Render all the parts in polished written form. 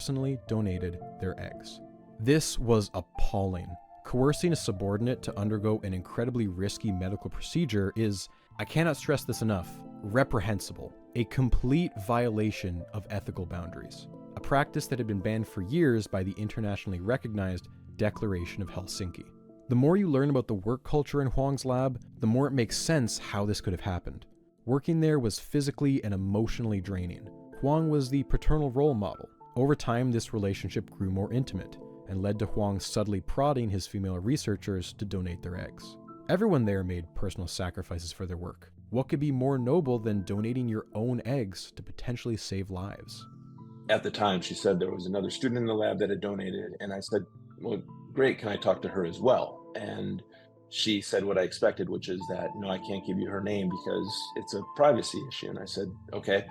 personally donated their eggs. This was appalling. Coercing a subordinate to undergo an incredibly risky medical procedure is, I cannot stress this enough, reprehensible, a complete violation of ethical boundaries, a practice that had been banned for years by the internationally recognized Declaration of Helsinki. The more you learn about the work culture in Huang's lab, the more it makes sense how this could have happened. Working there was physically and emotionally draining. Huang was the paternal role model. Over time, this relationship grew more intimate and led to Huang subtly prodding his female researchers to donate their eggs. Everyone there made personal sacrifices for their work. What could be more noble than donating your own eggs to potentially save lives? At the time, she said there was another student in the lab that had donated, and I said, well, great, can I talk to her as well? And she said what I expected, which is that, no, I can't give you her name because it's a privacy issue. And I said, okay,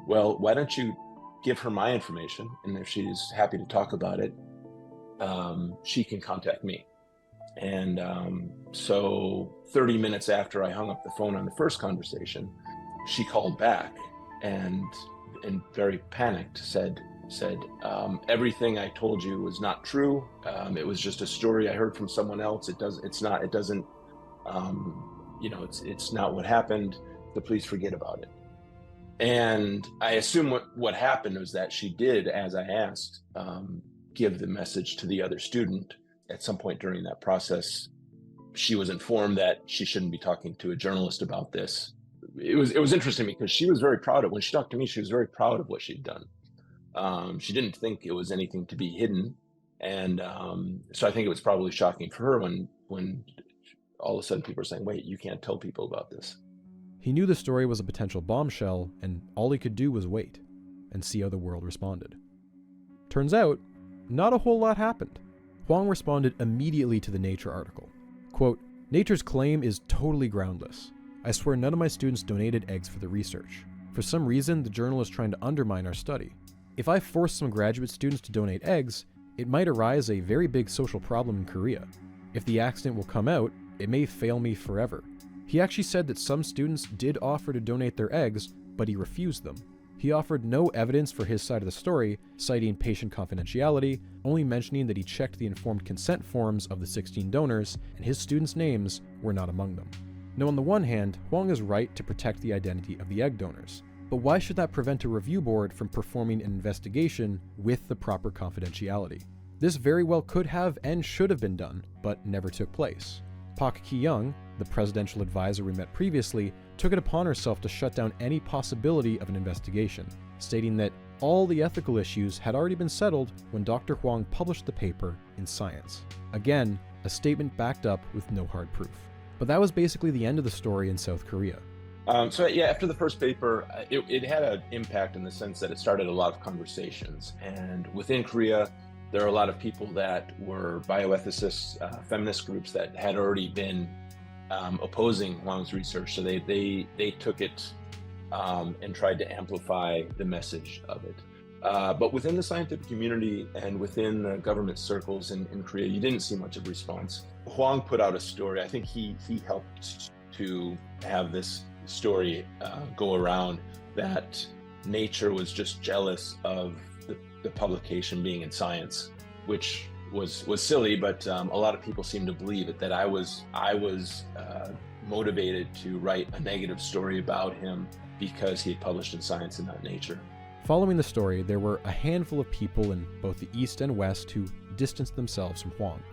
well, why don't you give her my information? And if she's happy to talk about it, she can contact me. And so 30 minutes after I hung up the phone on the first conversation, she called back and very panicked said, everything I told you was not true. It was just a story I heard from someone else. It's not what happened. So please forget about it. And I assume what happened was that she did, as I asked, give the message to the other student. At some point during that process, she was informed that she shouldn't be talking to a journalist about this. It was interesting because she was very proud of, when she talked to me, she was very proud of what she'd done. She didn't think it was anything to be hidden. And so I think it was probably shocking for her when all of a sudden people were saying, wait, you can't tell people about this. He knew the story was a potential bombshell, and all he could do was wait and see how the world responded. Turns out, not a whole lot happened. Huang responded immediately to the Nature article. Quote, "Nature's claim is totally groundless. I swear none of my students donated eggs for the research. For some reason, the journal is trying to undermine our study. If I force some graduate students to donate eggs, it might arise a very big social problem in Korea. If the accident will come out, it may fail me forever." He actually said that some students did offer to donate their eggs, but he refused them. He offered no evidence for his side of the story, citing patient confidentiality, only mentioning that he checked the informed consent forms of the 16 donors, and his students' names were not among them. Now, on the one hand, Huang is right to protect the identity of the egg donors, but why should that prevent a review board from performing an investigation with the proper confidentiality? This very well could have and should have been done, but never took place. Pak Ki-young, the presidential advisor we met previously, took it upon herself to shut down any possibility of an investigation, stating that all the ethical issues had already been settled when Dr. Huang published the paper in Science. Again, a statement backed up with no hard proof. But that was basically the end of the story in South Korea. After the first paper, it had an impact in the sense that it started a lot of conversations. And within Korea, there are a lot of people that were bioethicists, feminist groups that had already been opposing Huang's research. So they took it and tried to amplify the message of it. But within the scientific community and within the government circles in Korea, you didn't see much of a response. Huang put out a story. I think he helped to have this story go around that Nature was just jealous of the publication being in Science, which was silly, but a lot of people seem to believe it, that I was motivated to write a negative story about him because he had published in Science and not Nature. Following the story, there were a handful of people in both the East and West who distanced themselves from Huang.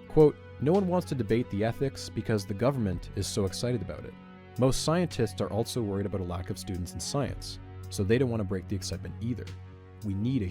Quote, "No one wants to debate the ethics because the government is so excited about it. Most scientists are also worried about a lack of students in science, so they don't want to break the excitement either. We need a